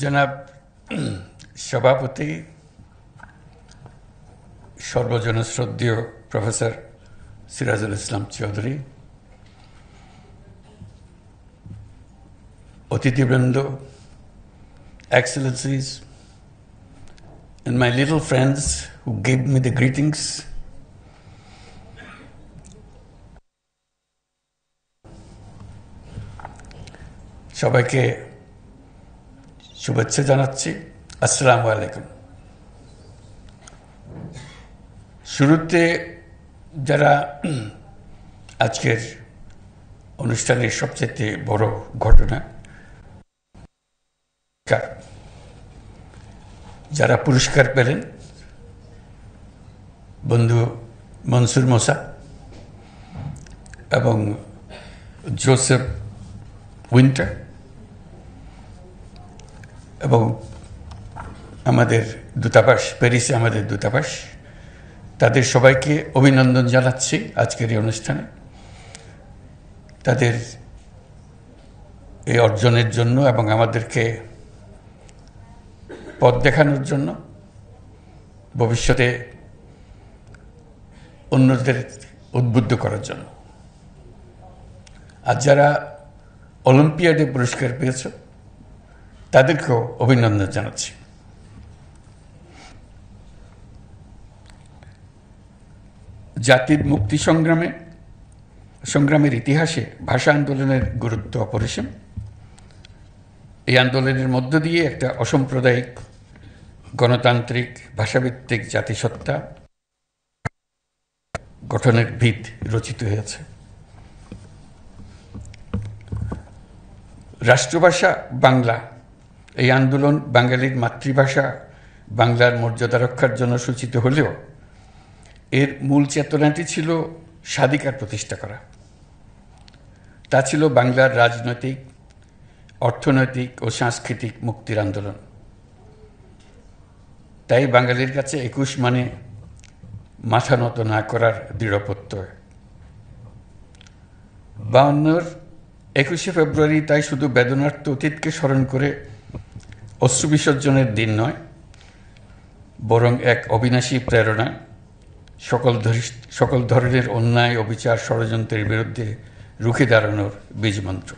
জনাব সভাপতি, সর্বজনশ্রদ্ধেয় প্রফেসর সিরাজুল ইসলাম চৌধুরী, অতিথিবৃন্দ, excellencies, and my little friends who gave me the greetings. সবাইকে শুভেচ্ছা জানাচ্ছি। আসসালামু আলাইকুম। শুরুতে যারা আজকের অনুষ্ঠানের সবচেয়ে বড় ঘটনা, যারা পুরস্কার পেলেন, বন্ধু মনসুর মোসা এবং জোসেফ উইন্টার এবং আমাদের দূতাবাস, প্যারিসে আমাদের দূতাবাস, তাদের সবাইকে অভিনন্দন জানাচ্ছি আজকের এই অনুষ্ঠানে। তাদের এই অর্জনের জন্য এবং আমাদেরকে পথ দেখানোর জন্য, ভবিষ্যতে অন্যদের উদ্বুদ্ধ করার জন্য। আর যারা অলিম্পিয়াডে পুরস্কার পেয়েছ, তাদেরকেও অভিনন্দন জানাচ্ছি। জাতির মুক্তি সংগ্রামের ইতিহাসে ভাষা আন্দোলনের গুরুত্ব অপরিসীম। এই আন্দোলনের মধ্য দিয়ে একটা অসাম্প্রদায়িক, গণতান্ত্রিক, ভাষাভিত্তিক জাতিসত্তা গঠনের ভিত রচিত হয়েছে। রাষ্ট্রভাষা বাংলা, এই আন্দোলন বাঙালির মাতৃভাষা বাংলার মর্যাদা রক্ষার জন্য সূচিত হলেও এর মূল চেতনাটি ছিল স্বাধিকার প্রতিষ্ঠা করা। তা ছিল বাংলার রাজনৈতিক, অর্থনৈতিক ও সাংস্কৃতিক মুক্তির আন্দোলন। তাই বাঙালির কাছে ২১ মানে মাথা নত না করার দৃঢ় প্রত্যয়। ৫২-র ২১শে ফেব্রুয়ারি তাই শুধু বেদনার্ত অতীতকে স্মরণ করে অশ্রু বিসর্জনের দিন নয়, বরং এক অবিনাশী প্রেরণা, সকল ধরনের অন্যায়, অবিচার, ষড়যন্ত্রের বিরুদ্ধে রুখে দাঁড়ানোর বীজমন্ত্র।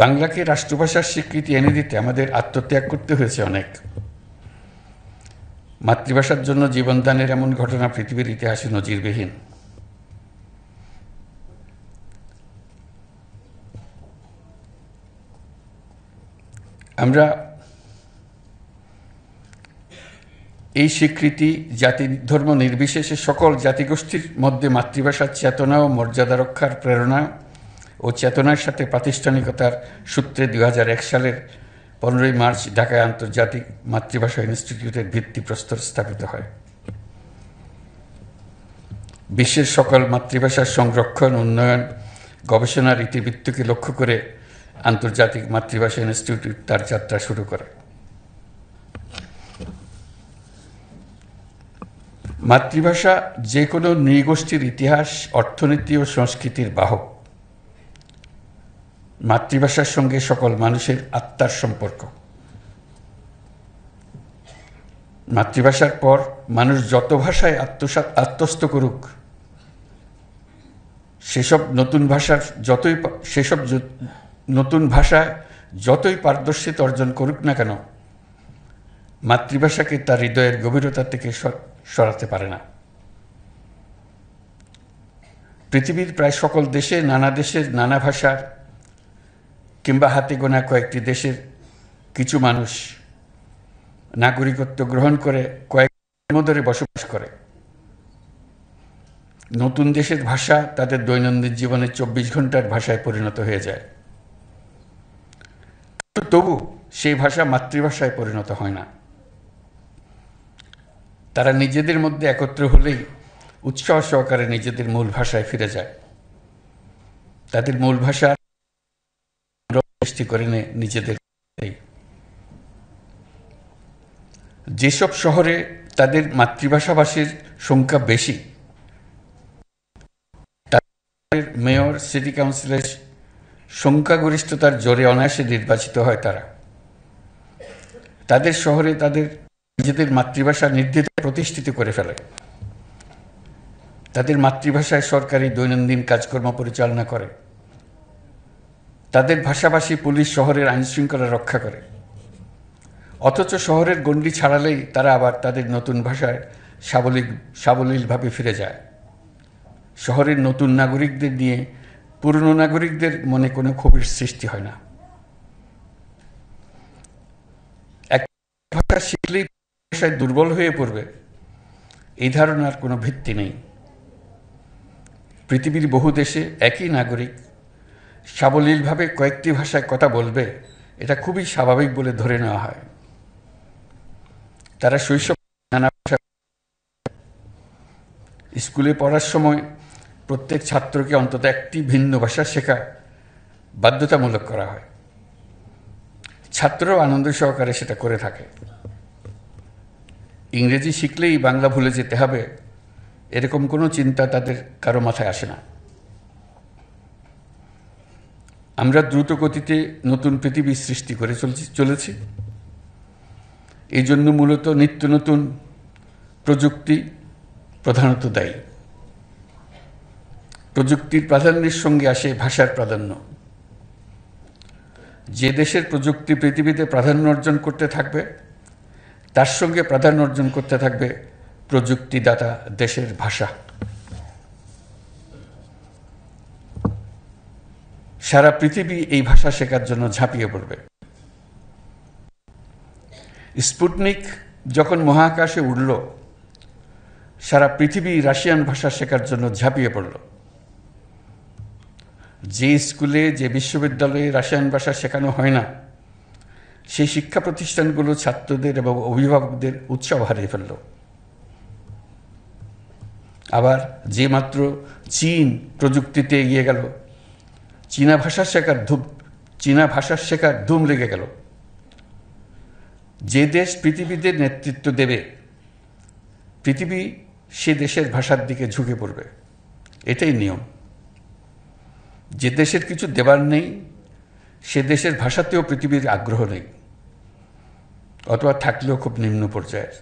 বাংলাকে রাষ্ট্রভাষার স্বীকৃতি এনে দিতে আমাদের আত্মত্যাগ করতে হয়েছে অনেক। মাতৃভাষার জন্য জীবনদানের এমন ঘটনা পৃথিবীর ইতিহাসে নজিরবিহীন। আমরা এই স্বীকৃতি জাতি ধর্ম নির্বিশেষে সকল জাতিগোষ্ঠীর মধ্যে মাতৃভাষার চেতনা ও মর্যাদা রক্ষার প্রেরণা ও চেতনার সাথে প্রাতিষ্ঠানিকতার সূত্রে ২০০১ সালের ১৫ই মার্চ ঢাকায় আন্তর্জাতিক মাতৃভাষা ইনস্টিটিউটের ভিত্তিপ্রস্তর স্থাপিত হয়। বিশ্বের সকল মাতৃভাষার সংরক্ষণ, উন্নয়ন, গবেষণার ইতিবৃত্তকে লক্ষ্য করে আন্তর্জাতিক মাতৃভাষা ইনস্টিটিউট তার যাত্রা শুরু করে। মাতৃভাষা যে কোনো নৃগোষ্ঠীর ইতিহাস, অর্থনীতি ও সংস্কৃতির বাহক। মাতৃভাষার সঙ্গে সকল মানুষের আত্মার সম্পর্ক। মাতৃভাষার পর মানুষ যত ভাষায় আত্মস্থ করুক, সেসব নতুন ভাষায় যতই পারদর্শিতা অর্জন করুক না কেন, মাতৃভাষাকে তার হৃদয়ের গভীরতা থেকে সরাতে পারে না। পৃথিবীর প্রায় সকল দেশে, নানা দেশের নানা ভাষার কিংবা হাতে গোনা কয়েকটি দেশের কিছু মানুষ নাগরিকত্ব গ্রহণ করে কয়েক ধরে বসবাস করে। নতুন দেশের ভাষা তাদের দৈনন্দিন জীবনে ২৪ ঘন্টার ভাষায় পরিণত হয়ে যায়। তবু সেই ভাষা মাতৃভাষায় পরিণত হয় না। তারা নিজেদের মধ্যে একত্র হলেই উৎসাহ সহকারে নিজেদের মূল ভাষায় ফিরে যায়। তাদের মূল ভাষা সৃষ্টি করে নিজেদের। যেসব শহরে তাদের মাতৃভাষাভাষীর সংখ্যা বেশি, তাদের মেয়র, সিটি কাউন্সিলের সংখ্যাগরিষ্ঠতার জোরে অনায়াসে নির্বাচিত হয় তারা। তাদের শহরে তাদের নিজেদের মাতৃভাষা নির্দ্বিধায় প্রতিষ্ঠিত করে ফেলে। তাদের মাতৃভাষায় সরকারি দৈনন্দিন কাজকর্ম পরিচালনা করে। তাদের ভাষাভাষী পুলিশ শহরের আইনশৃঙ্খলা রক্ষা করে। অথচ শহরের গণ্ডি ছাড়ালেই তারা আবার তাদের নতুন ভাষায় সাবলীলভাবে ফিরে যায়। শহরের নতুন নাগরিকদের নিয়ে পুরনো নাগরিকদের মনে কোনো ক্ষোভের সৃষ্টি হয় না। এক ভাষা শিখলেই ভাষায় দুর্বল হয়ে পড়বে, এই ধারণার কোনো ভিত্তি নেই। পৃথিবীর বহু দেশে একই নাগরিক সাবলীলভাবে কয়েকটি ভাষায় কথা বলবে, এটা খুবই স্বাভাবিক বলে ধরে নেওয়া হয়। তারা শৈশব নানা ভাষা স্কুলে পড়ার সময় প্রত্যেক ছাত্রকে অন্তত একটি ভিন্ন ভাষা শেখা বাধ্যতামূলক করা হয়। ছাত্ররাও আনন্দ সহকারে সেটা করে থাকে। ইংরেজি শিখলেই বাংলা ভুলে যেতে হবে, এরকম কোনো চিন্তা তাদের কারো মাথায় আসে না। আমরা দ্রুত গতিতে নতুন পৃথিবী সৃষ্টি করে চলেছি। এই জন্য মূলত নিত্য নতুন প্রযুক্তি প্রধানত দায়ী। প্রযুক্তির প্রাধান্যের সঙ্গে আসে ভাষার প্রাধান্য। যে দেশের প্রযুক্তি পৃথিবীতে প্রাধান্য অর্জন করতে থাকবে, তার সঙ্গে প্রাধান্য অর্জন করতে থাকবে প্রযুক্তিদাতা দেশের ভাষা। সারা পৃথিবী এই ভাষা শেখার জন্য ঝাঁপিয়ে পড়বে। স্পুটনিক যখন মহাকাশে উড়ল, সারা পৃথিবী রাশিয়ান ভাষা শেখার জন্য ঝাঁপিয়ে পড়ল। যে স্কুলে, যে বিশ্ববিদ্যালয়ে রাশিয়ান ভাষা শেখানো হয় না, সেই শিক্ষা প্রতিষ্ঠানগুলো ছাত্রদের এবং অভিভাবকদের উৎসাহ হারিয়ে ফেলল। আবার যে মাত্র চীন প্রযুক্তিতে এগিয়ে গেল, চীনা ভাষা শেখার ধুম লেগে গেল। যে দেশ পৃথিবীতে নেতৃত্ব দেবে, পৃথিবী সে দেশের ভাষার দিকে ঝুঁকে পড়বে, এটাই নিয়ম। যে দেশের কিছু দেবার নেই, সে দেশের ভাষাতেও পৃথিবীর আগ্রহ নেই, অথবা থাকলেও খুব নিম্ন পর্যায়ের।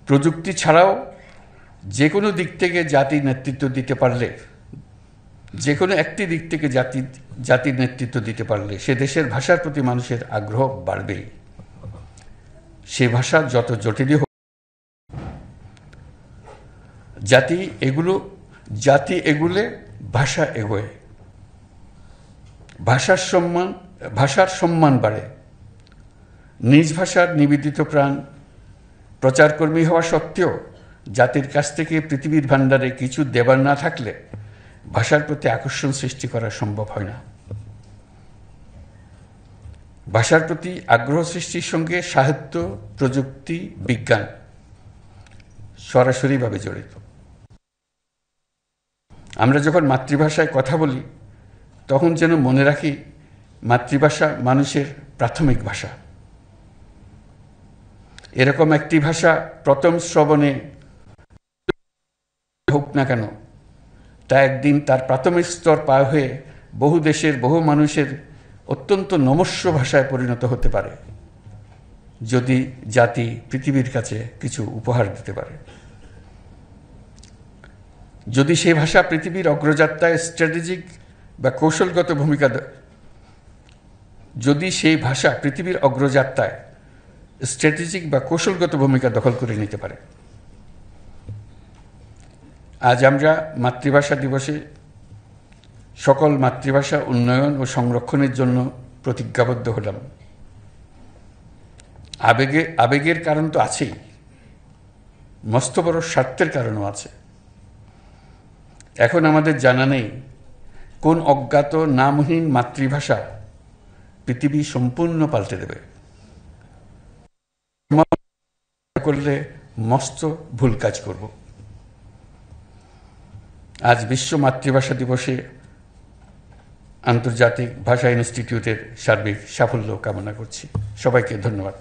প্রযুক্তি ছাড়াও যে কোনো দিক থেকে জাতির নেতৃত্ব দিতে পারলে, যে কোনো একটি দিক থেকে জাতির নেতৃত্ব দিতে পারলে, সে দেশের ভাষার প্রতি মানুষের আগ্রহ বাড়বেই। সে ভাষা যত জটিলই হোক, জাতি এগুলে ভাষা এগোয়। ভাষার সম্মান বাড়ে। নিজ ভাষার নিবেদিত প্রাণ প্রচারকর্মী হওয়া সত্ত্বেও জাতির কাছ থেকে পৃথিবীর ভাণ্ডারে কিছু দেবার না থাকলে ভাষার প্রতি আকর্ষণ সৃষ্টি করা সম্ভব হয় না। ভাষার প্রতি আগ্রহ সৃষ্টির সঙ্গে সাহিত্য, প্রযুক্তি, বিজ্ঞান সরাসরিভাবে জড়িত। আমরা যখন মাতৃভাষায় কথা বলি, তখন যেন মনে রাখি মাতৃভাষা মানুষের প্রাথমিক ভাষা। এরকম একটি ভাষা প্রথম শ্রবণে হোক না কেন, তা একদিন তার প্রাথমিক স্তর পার হয়ে বহু দেশের বহু মানুষের অত্যন্ত নমস্য ভাষায় পরিণত হতে পারে, যদি জাতি পৃথিবীর কাছে কিছু উপহার দিতে পারে। যদি সেই ভাষা পৃথিবীর অগ্রযাত্রায় স্ট্র্যাটেজিক বা কৌশলগত ভূমিকা দখল করে নিতে পারে। আজ আমরা মাতৃভাষা দিবসে সকল মাতৃভাষা উন্নয়ন ও সংরক্ষণের জন্য প্রতিজ্ঞাবদ্ধ হলাম। আবেগের কারণ তো আছেই, মস্ত বড় স্বার্থের কারণও আছে। এখন আমাদের জানা নেই কোন অজ্ঞাত নামহীন মাতৃভাষা পৃথিবী সম্পূর্ণ পাল্টে দেবে। করলে মস্ত ভুল কাজ করব। আজ বিশ্ব মাতৃভাষা দিবসে আন্তর্জাতিক ভাষা ইনস্টিটিউটের সার্বিক সাফল্য কামনা করছি। সবাইকে ধন্যবাদ।